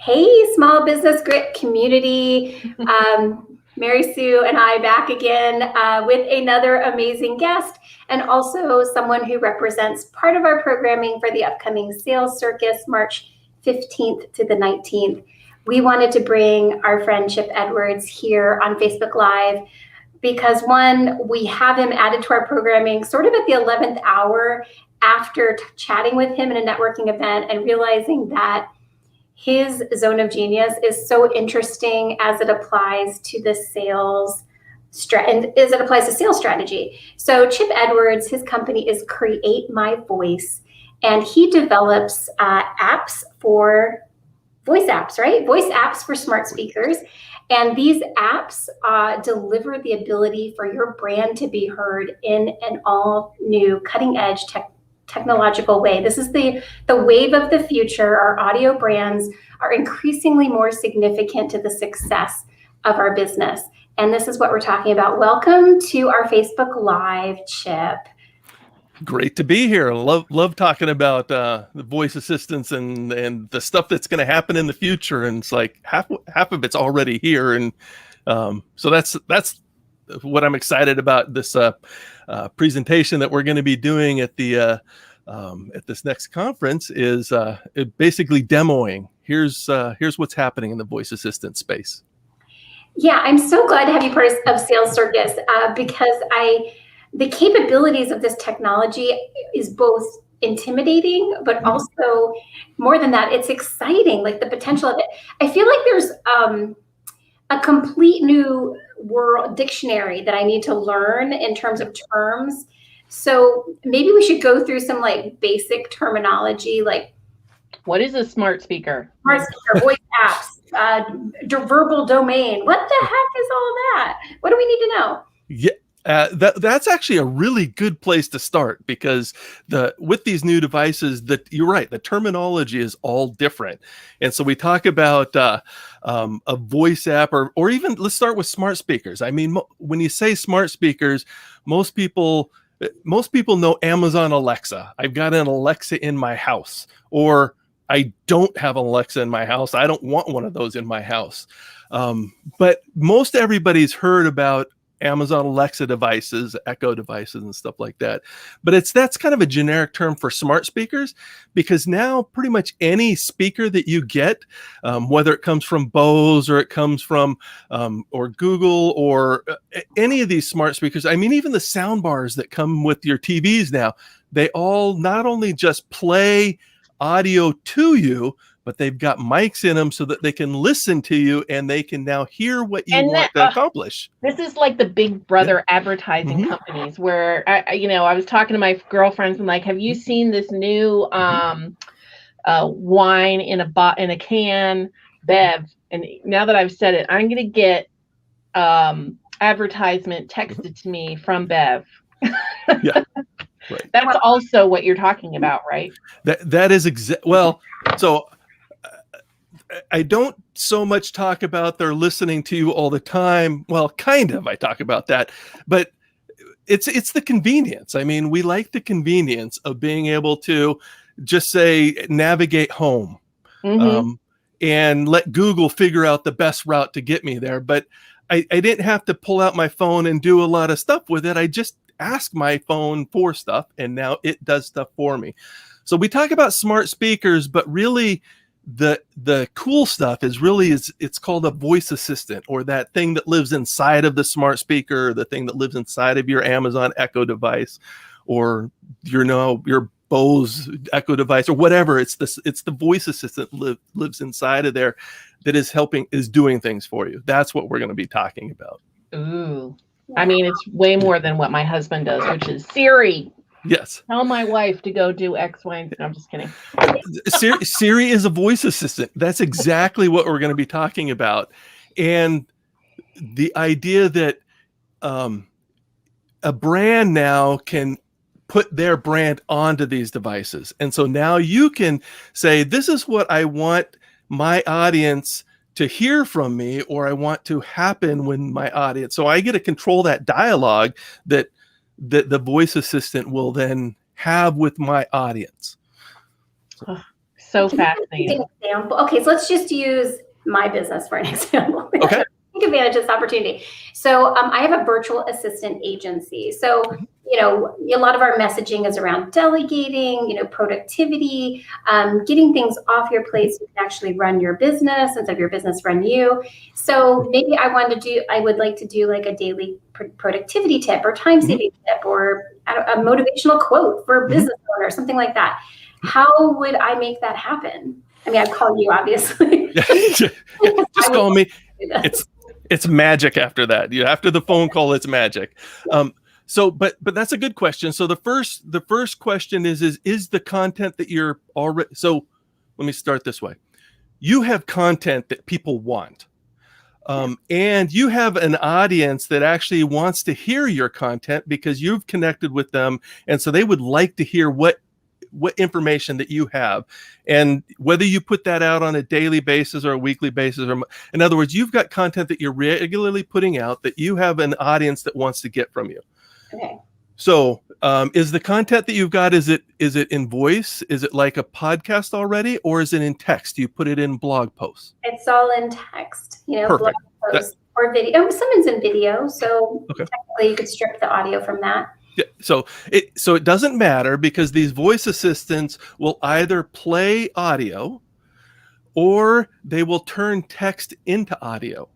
Hey, small business grit community. Mary Sue and I back again with another amazing guest, and also someone who represents part of our programming for the upcoming Sales Circus, March 15th to the 19th. We wanted to bring our friend Chip Edwards here on Facebook Live because, one, we have him added to our programming sort of at the 11th hour after chatting with him in a networking event and realizing that his zone of genius is so interesting as it applies to the sales strategy. So Chip Edwards, his company is Create My Voice, and he develops apps for voice apps, right? Voice apps for smart speakers. And these apps deliver the ability for your brand to be heard in an all new cutting edge technological way. This is the wave of the future. Our audio brands are increasingly more significant to the success of our business. And this is what we're talking about. Welcome to our Facebook Live, Chip. Great to be here. Love talking about the voice assistants and the stuff that's going to happen in the future. And it's like half of it's already here. And so that's what I'm excited about this presentation that we're going to be doing at the at this next conference is basically demoing. Here's what's happening in the voice assistant space. Yeah, I'm so glad to have you part of Sales Circus because the capabilities of this technology is both intimidating, but also more than that, it's exciting. Like the potential of it. I feel like there's a complete new world dictionary that I need to learn in terms of terms. So maybe we should go through some like basic terminology, like what is a smart speaker? Smart speaker, voice apps, verbal domain. What the heck is all that? What do we need to know? Yeah. That's actually a really good place to start because with these new devices, you're right, the terminology is all different. And so we talk about a voice app or even let's start with smart speakers. I mean, when you say smart speakers, most people know Amazon Alexa. I've got an Alexa in my house, or I don't have an Alexa in my house. I don't want one of those in my house. But most everybody's heard about Amazon Alexa devices, Echo devices, and stuff like that. But that's kind of a generic term for smart speakers because now pretty much any speaker that you get, whether it comes from Bose or it comes from or Google or any of these smart speakers, I mean, even the sound bars that come with your TVs now, they all not only just play audio to you, but they've got mics in them so that they can listen to you and they can now hear what you want to accomplish. This is like the big brother advertising companies where, I was talking to my girlfriends and like, have you seen this new wine in a can, Bev? And now that I've said it, I'm going to get advertisement texted to me from Bev. Yeah. Right. That's also what you're talking about, right? That is well, so I don't so much talk about they're listening to you all the time. Well, kind of, I talk about that, but it's the convenience. I mean, we like the convenience of being able to just say, navigate home and let Google figure out the best route to get me there. But I didn't have to pull out my phone and do a lot of stuff with it. I just ask my phone for stuff and now it does stuff for me. So we talk about smart speakers, but really the cool stuff it's called a voice assistant, or that thing that lives inside of the smart speaker, the thing that lives inside of your Amazon Echo device, or your Bose Echo device, or whatever. It's the voice assistant lives inside of there that is doing things for you. That's what we're going to be talking about. Ooh, I mean, it's way more than what my husband does, which is Siri. Yes. Tell my wife to go do X, Y, and Z. No, I'm just kidding. Siri is a voice assistant. That's exactly what we're going to be talking about. And the idea that a brand now can put their brand onto these devices. And so now you can say, this is what I want my audience to hear from me, or I want to happen when my audience. So I get to control that dialogue that the voice assistant will then have with my audience. So so fascinating. Example. Okay, so let's just use my business for an example. Okay. Take advantage of this opportunity. So I have a virtual assistant agency. So, you know, a lot of our messaging is around delegating, you know, productivity, getting things off your plate so you can actually run your business instead of your business run you. So maybe I would like to do like a daily productivity tip or time saving tip or a motivational quote for a business owner, something like that. How would I make that happen? I mean, I'd call you, obviously. Just call me. It's magic after that. After the phone call, it's magic. So, but that's a good question. So the first question is the content that you're already, so let me start this way. You have content that people want. And you have an audience that actually wants to hear your content because you've connected with them. And so they would like to hear what information that you have, and whether you put that out on a daily basis or a weekly basis, or in other words, you've got content that you're regularly putting out that you have an audience that wants to get from you. Okay. So is the content that you've got, is it in voice? Is it like a podcast already, or is it in text? Do you put it in blog posts? It's all in text, you know, Perfect. blog posts or video. Someone's in video, so Okay. technically you could strip the audio from that. Yeah, so it doesn't matter, because these voice assistants will either play audio or they will turn text into audio.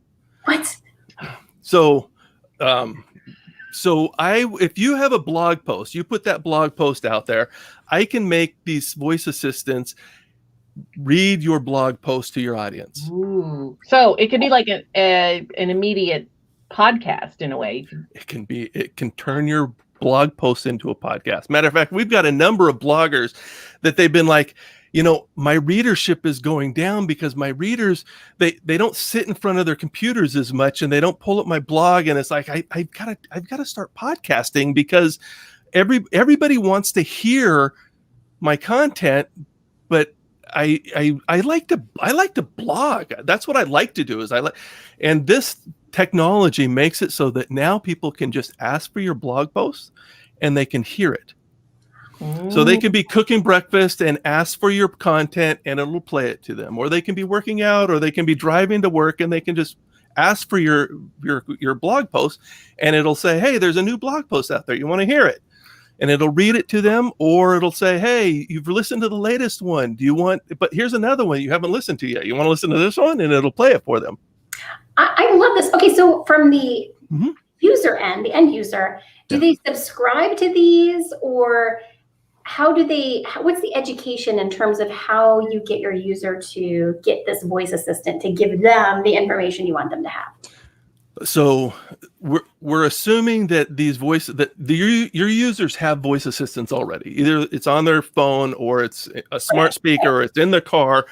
What? So if you have a blog post, you put that blog post out there, I can make these voice assistants read your blog post to your audience. Ooh. So it could be like an immediate podcast in a way. It can turn your blog posts into a podcast. Matter of fact, we've got a number of bloggers that they've been like, you know, my readership is going down because my readers, they don't sit in front of their computers as much, and they don't pull up my blog. And it's like, I've got to start podcasting because everybody wants to hear my content, but I like to blog. That's what I like to do. And this technology makes it so that now people can just ask for your blog post and they can hear it. So they can be cooking breakfast and ask for your content and it'll play it to them, or they can be working out, or they can be driving to work and they can just ask for your blog post and it'll say, hey, there's a new blog post out there. You want to hear it? And it'll read it to them, or it'll say, hey, you've listened to the latest one. But here's another one you haven't listened to yet. You want to listen to this one? And it'll play it for them. I love this. Okay, so from the user end, the end user, do they subscribe to these, or what's the education in terms of how you get your user to get this voice assistant to give them the information you want them to have? So we're assuming that your users have voice assistants already. Either it's on their phone, or it's a smart speaker, or it's in their car.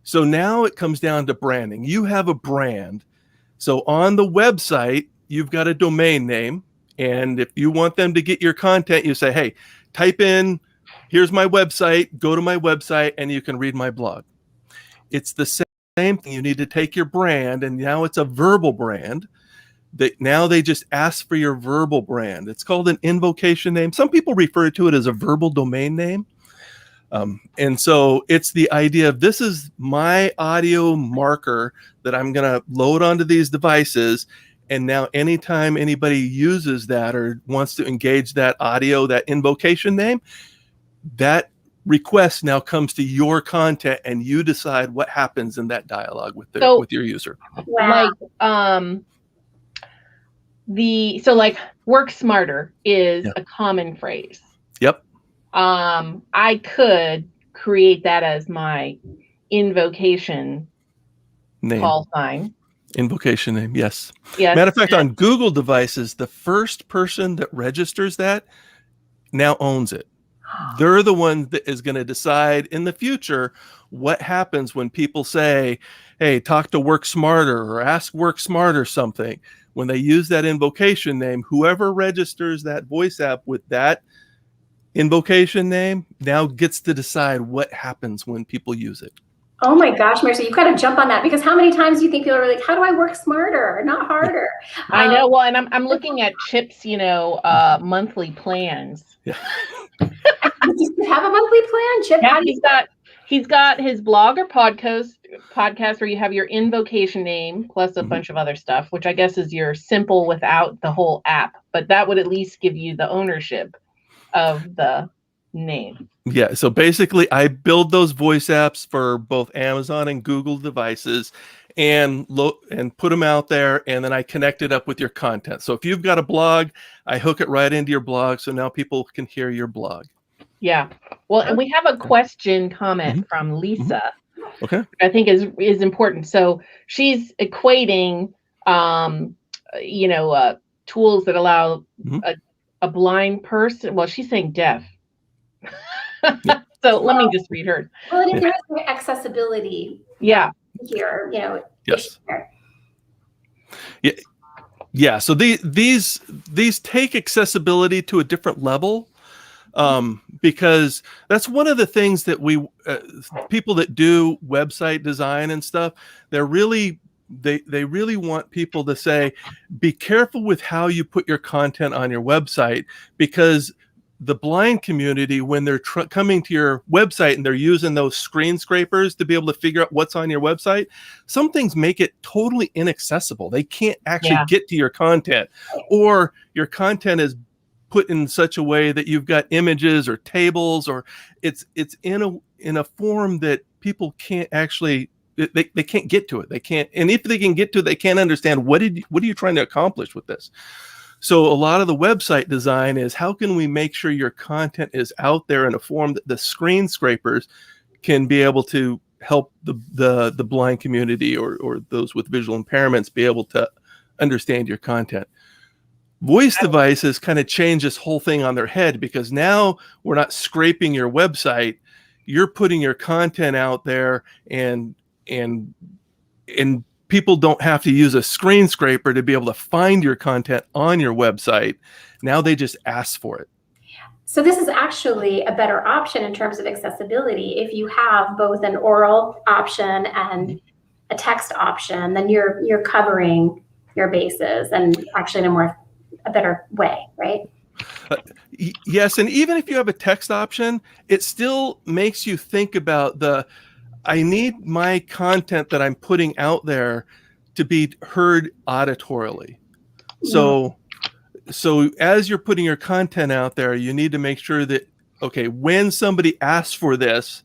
So now it comes down to branding. You have a brand. So on the website, you've got a domain name. And if you want them to get your content, you say, hey, type in, here's my website, go to my website, and you can read my blog. It's the same thing. You need to take your brand, and now it's a verbal brand. Now they just ask for your verbal brand. It's called an invocation name. Some people refer to it as a verbal domain name. And so it's the idea of, this is my audio marker that I'm going to load onto these devices. And now anytime anybody uses that or wants to engage that audio, that invocation name, that request now comes to your content, and you decide what happens in that dialogue with your user. Wow. Like work smarter is a common phrase. Yep. I could create that as my invocation name. Call sign. Invocation name, yes. Yes. Matter of fact, on Google devices, the first person that registers that now owns it. They're the one that is going to decide in the future what happens when people say, hey, talk to Work Smarter or ask Work Smarter something. When they use that invocation name, whoever registers that voice app with that invocation name now gets to decide what happens when people use it. Oh my gosh, Mary, so you got to jump on that, because how many times do you think people are like, how do I work smarter, not harder? I know. Well, and I'm looking at Chip's, monthly plans. Yeah. You have a monthly plan, Chip? Yeah, He's got his blog or podcast where you have your invocation name plus a bunch of other stuff, which I guess is your simple without the whole app, but that would at least give you the ownership of the name. Yeah, so basically I build those voice apps for both Amazon and Google devices and put them out there, and then I connect it up with your content. So if you've got a blog, I hook it right into your blog, so now people can hear your blog. Yeah. Well, and we have a comment from Lisa. Okay. Which I think is important. So she's equating, tools that allow a blind person. Well, she's saying deaf. So let me just read her. Well, there is accessibility. Yeah. Here, Yes. Yeah. So these take accessibility to a different level. Because that's one of the things that we people that do website design and stuff, they really want people to say, be careful with how you put your content on your website, because the blind community, when they're coming to your website and they're using those screen scrapers to be able to figure out what's on your website, some things make it totally inaccessible. They can't actually get to your content, or your content is put in such a way that you've got images or tables, or it's in a form that people can't actually, they can't get to it. They can't, and if they can get to it, they can't understand what are you trying to accomplish with this. So a lot of the website design is, how can we make sure your content is out there in a form that the screen scrapers can be able to help the blind community or those with visual impairments be able to understand your content. Voice devices kind of change this whole thing on their head, because now we're not scraping your website. You're putting your content out there, and people don't have to use a screen scraper to be able to find your content on your website. Now they just ask for it. So this is actually a better option in terms of accessibility. If you have both an oral option and a text option, then you're covering your bases, and actually in a better way, right? Yes, and even if you have a text option, it still makes you think about I need my content that I'm putting out there to be heard auditorily. So as you're putting your content out there, you need to make sure that, okay, when somebody asks for this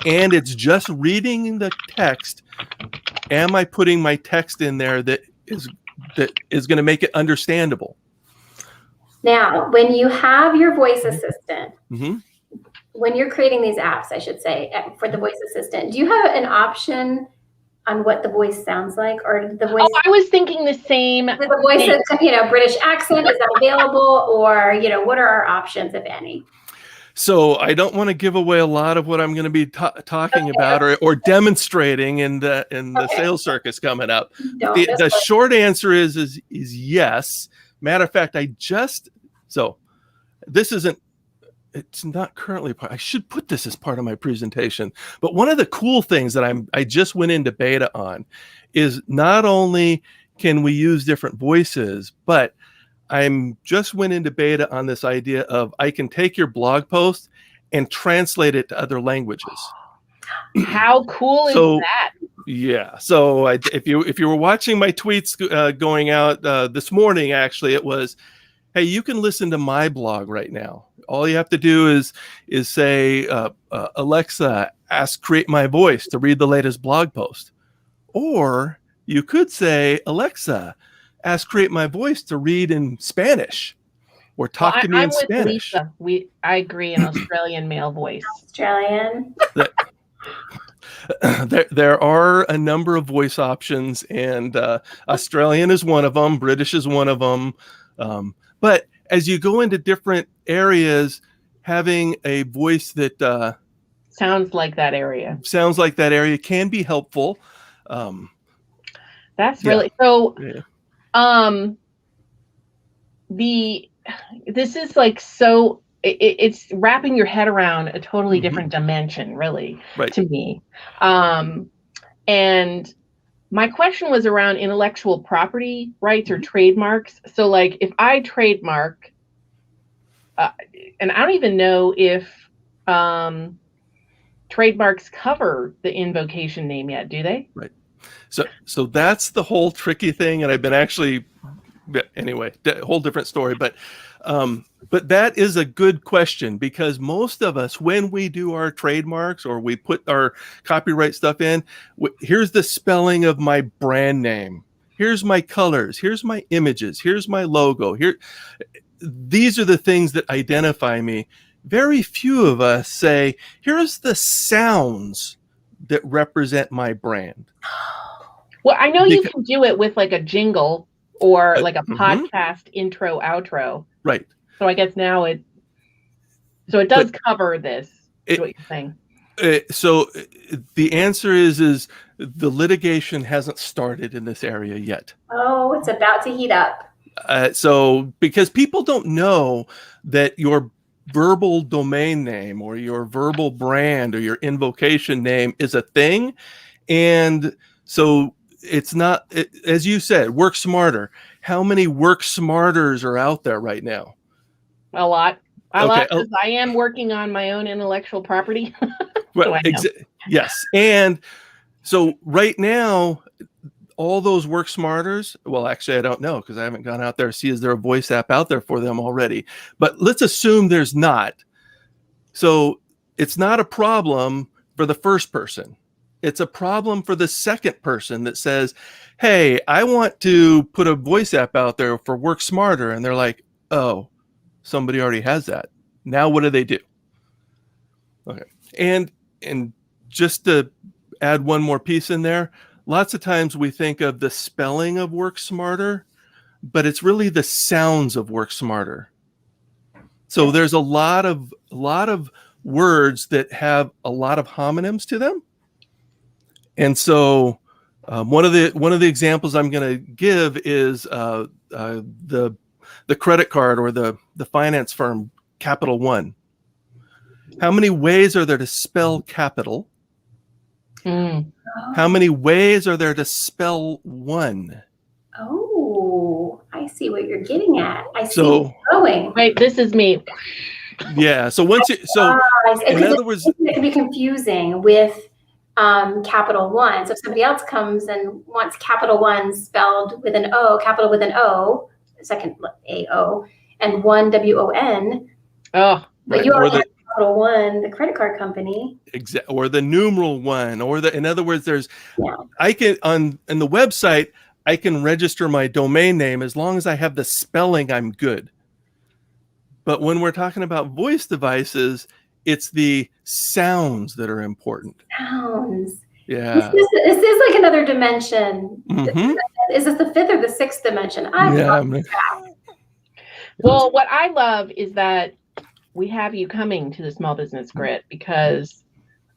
and it's just reading the text, am I putting my text in there that is going to make it understandable? Now, when you have your voice assistant, when you're creating these apps, I should say, for the voice assistant, do you have an option on what the voice sounds like, or the voice? Oh, I was thinking the same. The voice, British accent, is that available, or what are our options, if any? So I don't want to give away a lot of what I'm going to be talking about or demonstrating in the sales circus coming up. The short answer is yes. Matter of fact, it's not currently part. I should put this as part of my presentation. But one of the cool things that I just went into beta on is, not only can we use different voices, but I'm just went into beta on this idea of, I can take your blog post and translate it to other languages. How cool is that? Yeah. So if you were watching my tweets going out this morning, actually, it was, hey, you can listen to my blog right now. All you have to do is say, Alexa, create my voice to read the latest blog post. Or you could say, Alexa, create my voice to read in Spanish, or talk to me in Spanish. Lisa. I agree, an Australian male voice. Australian. There are a number of voice options, and Australian is one of them. British is one of them. But as you go into different areas, having a voice that sounds like that area can be helpful. That's really so. Yeah. This is like so. It's wrapping your head around a totally different dimension, really, to me. And my question was around intellectual property rights or trademarks. So, like, if I trademark, and I don't even know if trademarks cover the invocation name yet, do they? Right. So that's the whole tricky thing, and I've been actually, anyway, whole different story, but that is a good question, because most of us, when we do our trademarks or we put our copyright stuff in, here's the spelling of my brand name. Here's my colors. Here's my images. Here's my logo. These are the things that identify me. Very few of us say, here's the sounds that represent my brand. Well, I know you can do it with like a jingle or like a podcast intro, outro. Right. So I guess now it does cover this, is what you're saying. So the answer is the litigation hasn't started in this area yet. Oh, it's about to heat up. So because people don't know that your verbal domain name or your verbal brand or your invocation name is a thing. And so it's not, as you said, work smarter. How many work smarters are out there right now? A lot. A lot, because I am working on my own intellectual property. Well, yes. And so right now, all those work smarters, well, actually, I don't know, because I haven't gone out there to see, is there a voice app out there for them already? But let's assume there's not. So it's not a problem for the first person. It's a problem for the second person that says, hey, I want to put a voice app out there for Work Smarter. And they're like, oh, somebody already has that. Now what do? Okay. And just to add one more piece in there, lots of times we think of the spelling of Work Smarter, but it's really the sounds of Work Smarter. So there's a lot of words that have a lot of homonyms to them. And so one of the examples I'm going to give is the credit card or the finance firm Capital One. How many ways are there to spell capital? How many ways are there to spell one? Oh, I see what you're getting at. I see where you're going. Right, this is me. Yeah. So once you, in other words, it can be confusing with Capital One. So if somebody else comes and wants Capital One spelled with an O, capital with an O, second A-O, and one W-O-N. Oh, but you already have Capital One, the credit card company. Or the numeral one, in other words, there's, I can, in the website, I can register my domain name as long as I have the spelling, I'm good. But when we're talking about voice devices, it's the sounds that are important. Sounds. Yeah. This is like another dimension. Is this the fifth or the sixth dimension? Well, what I love is that we have you coming to the Small Business Grit because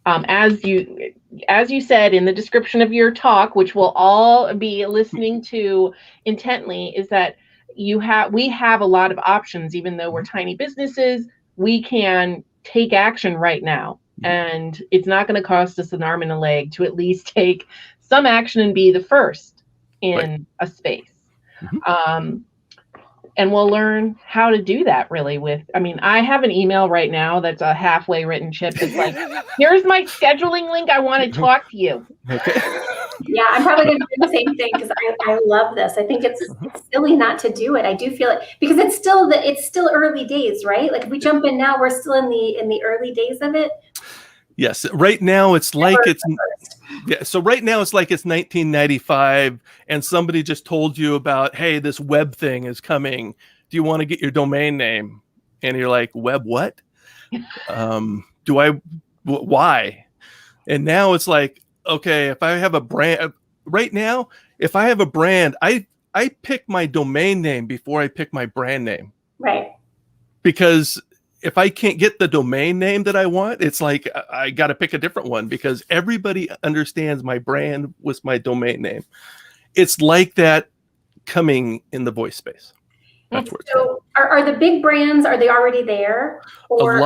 as you said in the description of your talk, which we'll all be listening to intently, is that we have a lot of options. Even though we're tiny businesses, we can take action right now. And it's not going to cost us an arm and a leg to at least take some action and be the first in a space. And we'll learn how to do that really I have an email right now that's a halfway written chip. It's like, here's my scheduling link. I want to talk to you. Okay. Yeah, I'm probably going to do the same thing because I love this. I think it's silly not to do it. I do feel it because it's still early days, right? Like if we jump in now, we're still in the early days of it. Yes. Right now it's like so right now it's like it's 1995 and somebody just told you about, hey, this web thing is coming. Do you want to get your domain name? And you're like, web what? Why? And now it's like, okay, if I have a brand right now, if I have a brand, I pick my domain name before I pick my brand name. Right. Because if I can't get the domain name that I want, it's like I got to pick a different one because everybody understands my brand was my domain name. It's like that coming in the voice space. That's where it's so are the big brands, are they already there? Or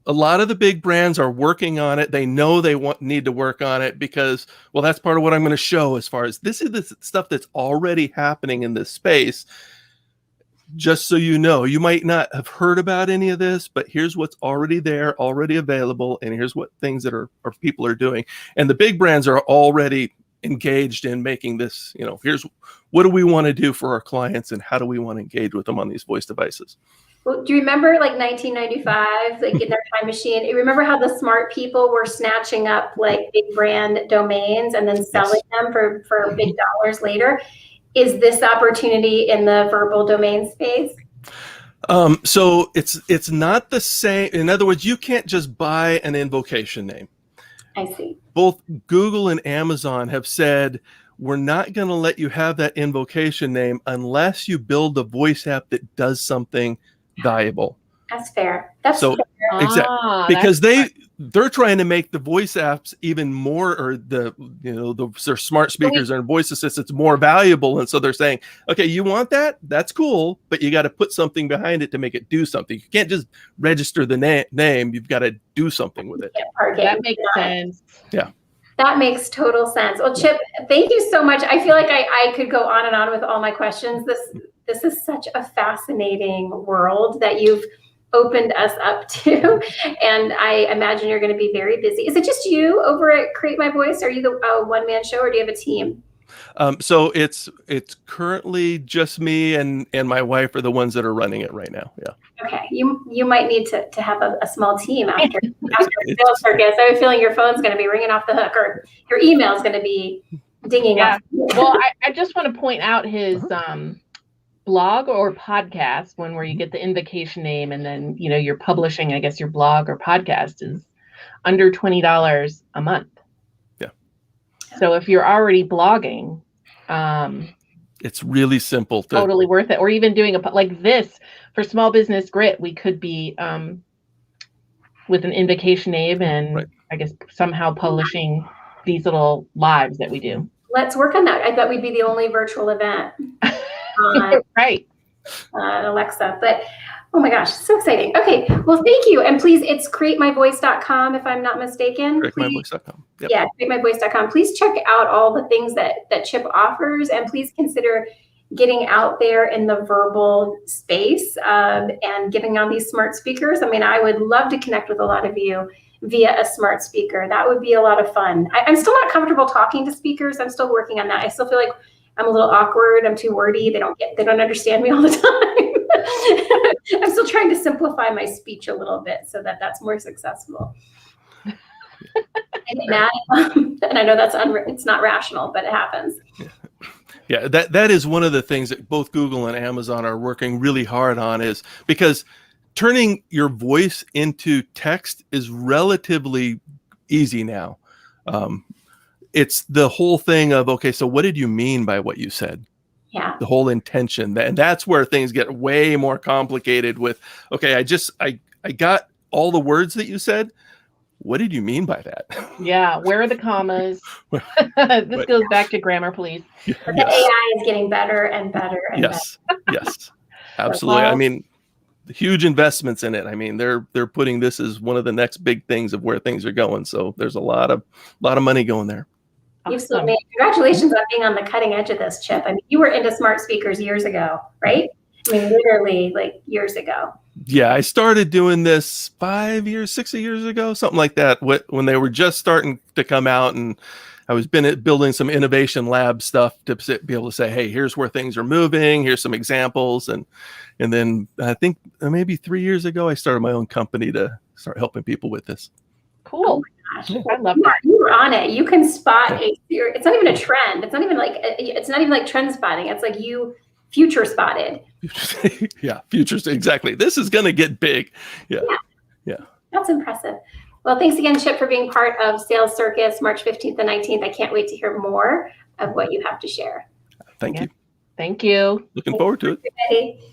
a lot of the big brands are working on it. They know they need to work on it because, well, that's part of what I'm going to show as far as this is the stuff that's already happening in this space. just so you know, you might not have heard about any of this, but here's what's already there, already available, and here's what things that are people are doing. And the big brands are already engaged in making this, here's what do we want to do for our clients and how do we want to engage with them on these voice devices. Well, do you remember like 1995, like in their time machine? You remember how the smart people were snatching up like big brand domains and then selling them for big dollars later? Is this opportunity in the verbal domain space? So it's not the same. In other words, you can't just buy an invocation name. I see. Both Google and Amazon have said, we're not going to let you have that invocation name unless you build a voice app that does something valuable. That's fair. That's so fair. Exactly, because they're trying to make the voice apps even more, or their smart speakers and voice assistants more valuable. And so they're saying, okay, you want that? That's cool, but you got to put something behind it to make it do something. You can't just register the name. You've got to do something with it. That makes sense. Yeah. That makes total sense. Well, Chip, thank you so much. I feel like I could go on and on with all my questions. This is such a fascinating world that you've opened us up to, and I imagine you're going to be very busy. Is it just you over at Create My Voice? Are you the one-man show, or do you have a team? So it's currently just me and my wife are the ones that are running it right now. Yeah. Okay, you might need to have a small team after sales circus. I have a feeling your phone's going to be ringing off the hook, or your email is going to be dinging off. Well, I just want to point out his blog or podcast, where you get the invocation name and then you're publishing, I guess, your blog or podcast is under $20 a month. Yeah. So if you're already blogging, it's really simple. Totally worth it. Or even doing like this for Small Business Grit, we could be with an invocation name and I guess somehow publishing these little lives that we do. Let's work on that. I thought we'd be the only virtual event. Right. Alexa, but oh my gosh, so exciting. Okay, well, thank you. And please, it's createmyvoice.com if I'm not mistaken. Createmyvoice.com. Yep. Yeah, createmyvoice.com. Please check out all the things that Chip offers, and please consider getting out there in the verbal space and getting on these smart speakers. I mean, I would love to connect with a lot of you via a smart speaker. That would be a lot of fun. I'm still not comfortable talking to speakers. I'm still working on that. I still feel like I'm a little awkward. I'm too wordy. They don't understand me all the time. I'm still trying to simplify my speech a little bit so that that's more successful. And I know it's not rational, but it happens. Yeah, that is one of the things that both Google and Amazon are working really hard on, is because turning your voice into text is relatively easy now. It's the whole thing of, okay, so what did you mean by what you said? Yeah. The whole intention. And that's where things get way more complicated with, okay, I got all the words that you said. What did you mean by that? Yeah. Where are the commas? This goes back to grammar, please. Yes. The AI is getting better and better and better. Yes, absolutely. I mean, huge investments in it. I mean, they're putting this as one of the next big things of where things are going. So there's a lot of money going there. Absolutely. Congratulations on being on the cutting edge of this, Chip. I mean, you were into smart speakers years ago, right? I mean, literally like years ago. Yeah, I started doing this 5 years, 6 years ago, something like that, when they were just starting to come out, and I was building some innovation lab stuff to be able to say, hey, here's where things are moving. Here's some examples. And then I think maybe 3 years ago, I started my own company to start helping people with this. Cool. Oh my gosh. I love that. You were on it. You can spot it's not even a trend. It's not even like trend spotting. It's like you future spotted. Yeah, futures. Exactly. This is going to get big. Yeah. That's impressive. Well, thanks again, Chip, for being part of Sales Circus, March 15th and 19th. I can't wait to hear more of what you have to share. Thank you. Thank you. Looking forward to it. Everybody.